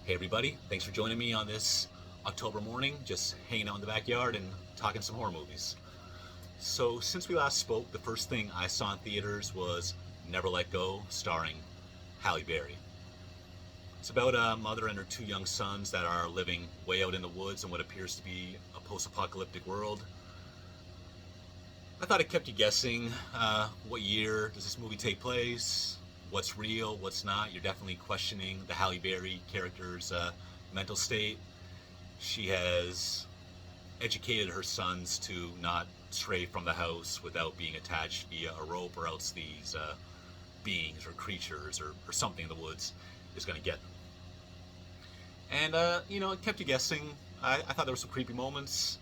Hey everybody, thanks for joining me on this October morning, just hanging out in the backyard and talking some horror movies. So, since we last spoke, the first thing I saw in theaters was Never Let Go, starring Halle Berry. It's about a mother and her two young sons that are living way out in the woods in what appears to be a post apocalyptic world. I thought it kept you guessing what year does this movie take place? What's real? What's not? You're definitely questioning the Halle Berry character's mental state. She has educated her sons to not stray from the house without being attached via a rope, or else these beings or creatures or something in the woods is going to get them. And, it kept you guessing. I thought there were some creepy moments.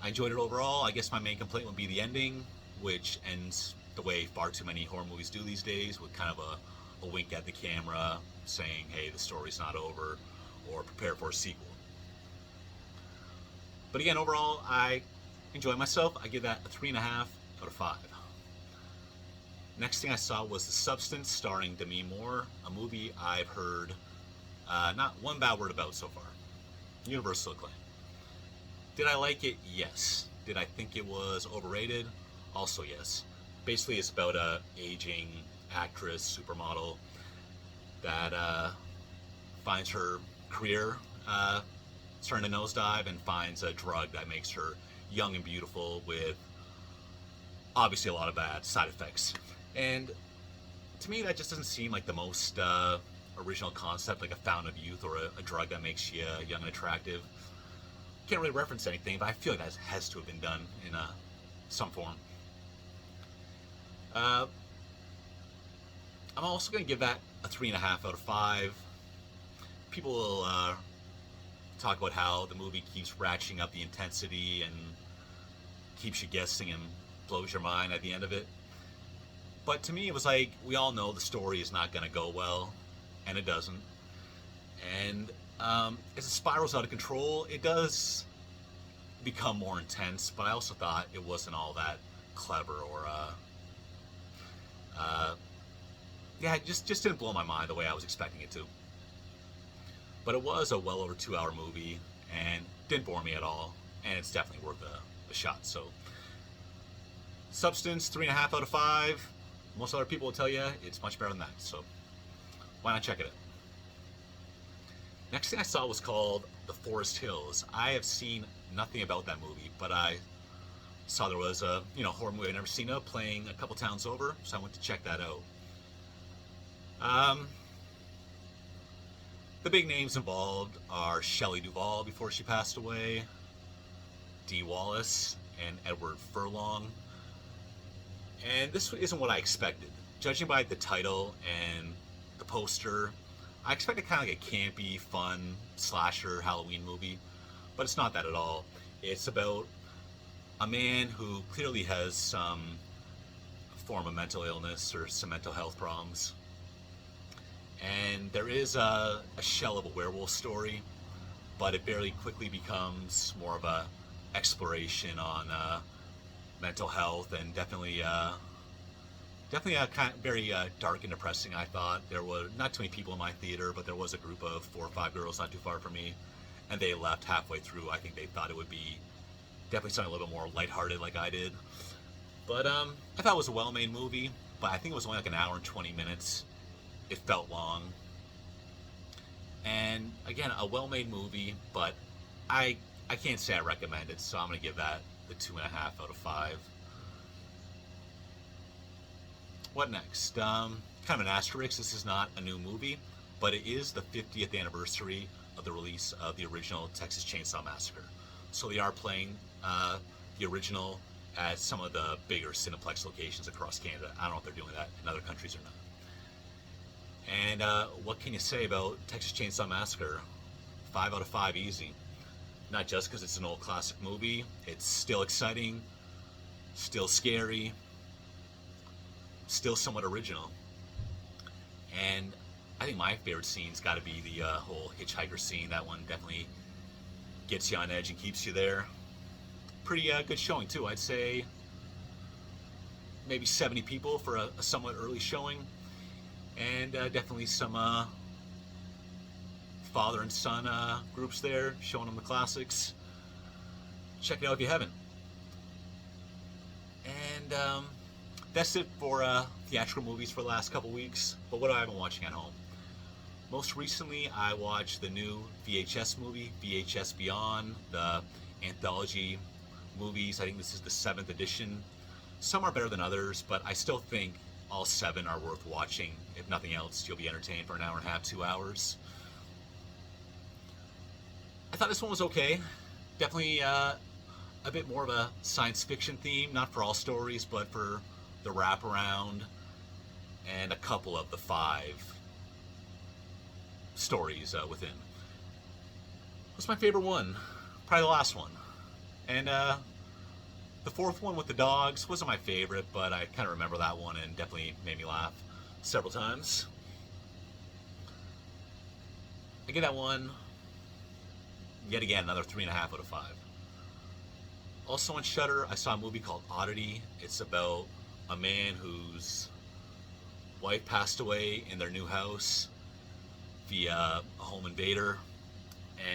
I enjoyed it overall. I guess my main complaint would be the ending, which ends the way far too many horror movies do these days, with kind of a wink at the camera saying, hey, the story's not over, or prepare for a sequel. But again, overall, I enjoyed myself. I give that a 3.5 out of 5. Next thing I saw was The Substance, starring Demi Moore, a movie I've heard not one bad word about so far. Universal acclaim. Did I like it? Yes. Did I think it was overrated? Also yes. Basically, it's about a aging actress, supermodel, that finds her career starting to nosedive and finds a drug that makes her young and beautiful with obviously a lot of bad side effects. And to me, that just doesn't seem like the most original concept, like a fountain of youth or a drug that makes you young and attractive. Can't really reference anything, but I feel like that has to have been done in some form. I'm also going to give that a 3.5 out of 5. People will talk about how the movie keeps ratcheting up the intensity and keeps you guessing and blows your mind at the end of it. But to me, it was like, we all know the story is not going to go well, and it doesn't. And as it spirals out of control, it does become more intense, but I also thought it wasn't all that clever or just didn't blow my mind the way I was expecting it to. But it was a well over 2 hour movie and didn't bore me at all, and it's definitely worth a shot. So, Substance, 3.5 out of 5. Most other people will tell you it's much better than that, so why not check it out? Next thing I saw was called The Forest Hills. I have seen nothing about that movie, but I saw there was a horror movie I've never seen of playing a couple towns over, so I went to check that out. The big names involved are Shelley Duvall before she passed away, Dee Wallace, and Edward Furlong. And this isn't what I expected. Judging by the title and the poster, I expected kind of like a campy, fun slasher Halloween movie, but it's not that at all. It's about a man who clearly has some form of mental illness or some mental health problems. And there is a shell of a werewolf story, but it very quickly becomes more of a exploration on mental health, and definitely a kind of very dark and depressing. I thought there were not too many people in my theater, but there was a group of 4 or 5 girls not too far from me, and they left halfway through. I think they thought it would be definitely something a little more lighthearted, like I did. But I thought it was a well-made movie, but I think it was only like an hour and 20 minutes. It felt long. And again, a well-made movie, but I can't say I recommend it, so I'm going to give that the 2.5 out of 5. What next? Kind of an asterisk. This is not a new movie, but it is the 50th anniversary of the release of the original Texas Chainsaw Massacre. So they are playing the original at some of the bigger Cineplex locations across Canada. I don't know if they're doing that in other countries or not. And what can you say about Texas Chainsaw Massacre? 5 out of 5 easy. Not just because it's an old classic movie. It's still exciting, still scary, still somewhat original. And I think my favorite scene's got to be the whole hitchhiker scene. That one definitely gets you on edge and keeps you there. Pretty good showing too. I'd say maybe 70 people for a somewhat early showing. And definitely some father and son groups there, showing them the classics. Check it out if you haven't. And that's it for theatrical movies for the last couple weeks. But what have I been watching at home? Most recently, I watched the new VHS movie, VHS Beyond, the anthology movies. I think this is the 7th edition. Some are better than others, but I still think all 7 are worth watching. If nothing else, you'll be entertained for an hour and a half, 2 hours. I thought this one was okay. Definitely a bit more of a science fiction theme, not for all stories, but for the wraparound and a couple of the 5 stories within. What's my favorite one? Probably the last one. And the 4th one with the dogs wasn't my favorite, but I kind of remember that one and definitely made me laugh several times. I give that one, yet again, another 3.5 out of 5. Also on Shudder, I saw a movie called Oddity. It's about a man whose wife passed away in their new house via a home invader,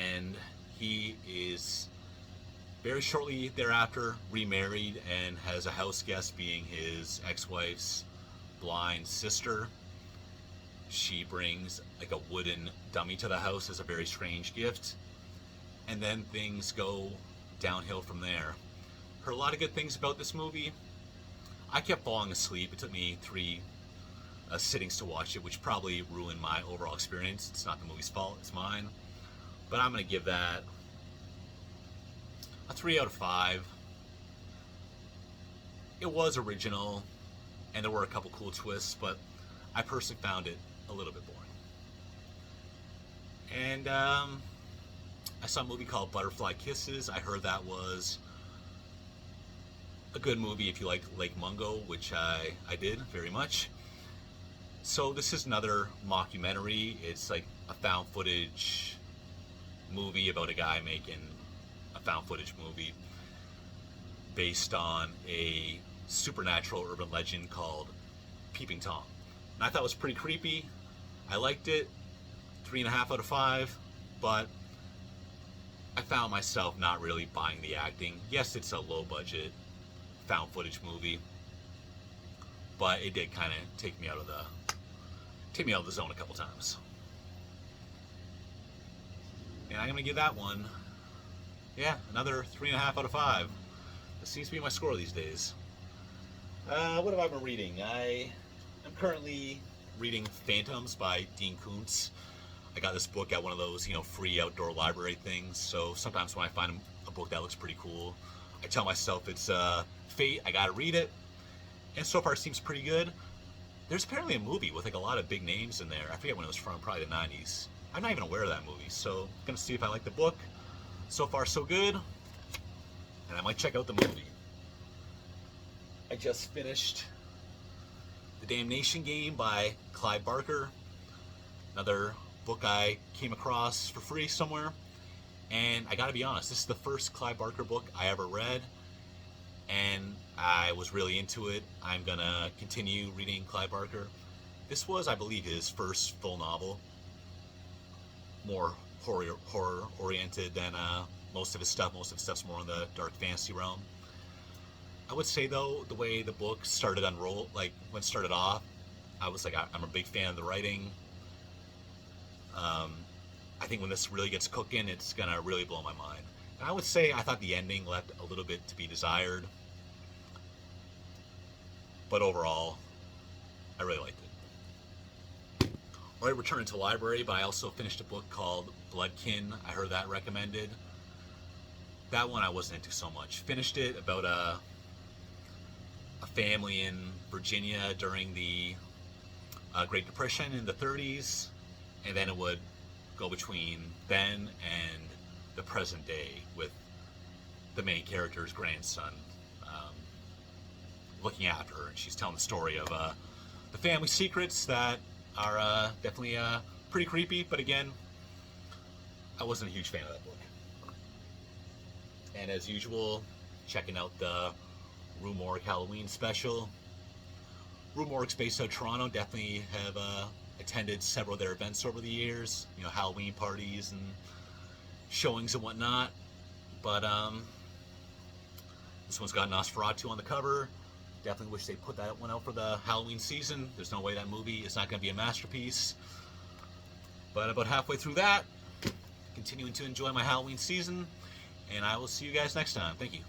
and he is very shortly thereafter remarried and has a house guest being his ex-wife's blind sister. She brings like a wooden dummy to the house as a very strange gift, and then things go downhill from there. Heard a lot of good things about this movie. I kept falling asleep. It took me 3 sittings to watch it, which probably ruined my overall experience. It's not the movie's fault, it's mine. But I'm going to give that a 3 out of 5. It was original, and there were a couple cool twists, but I personally found it a little bit boring. And I saw a movie called Butterfly Kisses. I heard that was a good movie if you like Lake Mungo, which I did very much. So this is another mockumentary. It's like a found footage movie about a guy making a found footage movie based on a supernatural urban legend called Peeping Tom. And I thought it was pretty creepy. I liked it. 3.5 out of 5. But I found myself not really buying the acting. Yes, it's a low budget found footage movie, but it did kind of take me out of the zone a couple times. And I'm gonna give that one, another 3.5 out of 5. That seems to be my score these days. What have I been reading? I'm currently reading Phantoms by Dean Koontz. I got this book at one of those, free outdoor library things. So sometimes when I find a book that looks pretty cool, I tell myself it's fate, I gotta read it. And so far it seems pretty good. There's apparently a movie with like a lot of big names in there. I forget when it was from, probably the 90s. I'm not even aware of that movie, so I'm gonna see if I like the book. So far so good. And I might check out the movie. I just finished The Damnation Game by Clive Barker. Another book I came across for free somewhere. And I gotta be honest, this is the first Clive Barker book I ever read, and I was really into it. I'm gonna continue reading Clive Barker. This was, I believe, his first full novel. More horror oriented than most of his stuff. Most of his stuff's more in the dark fantasy realm. I would say though, the way the book started when it started off, I was like, I'm a big fan of the writing. I think when this really gets cooking, it's gonna really blow my mind. And I would say I thought the ending left a little bit to be desired, but overall, I really liked it. Alright, returning to the library, but I also finished a book called Bloodkin. I heard that recommended. That one I wasn't into so much. Finished it about a family in Virginia during the Great Depression in the 30s, and then it would go between then and the present day with the main character's grandson looking after her, and she's telling the story of the family secrets that are definitely pretty creepy, but again, I wasn't a huge fan of that book. And as usual, checking out the Rue Morgue Halloween special. Rue Morgue's based out of Toronto, definitely have attended several of their events over the years, you know, Halloween parties and showings and whatnot. But this one's got Nosferatu on the cover. Definitely wish they put that one out for the Halloween season. There's no way that movie is not going to be a masterpiece. But about halfway through that, continuing to enjoy my Halloween season, and I will see you guys next time. Thank you.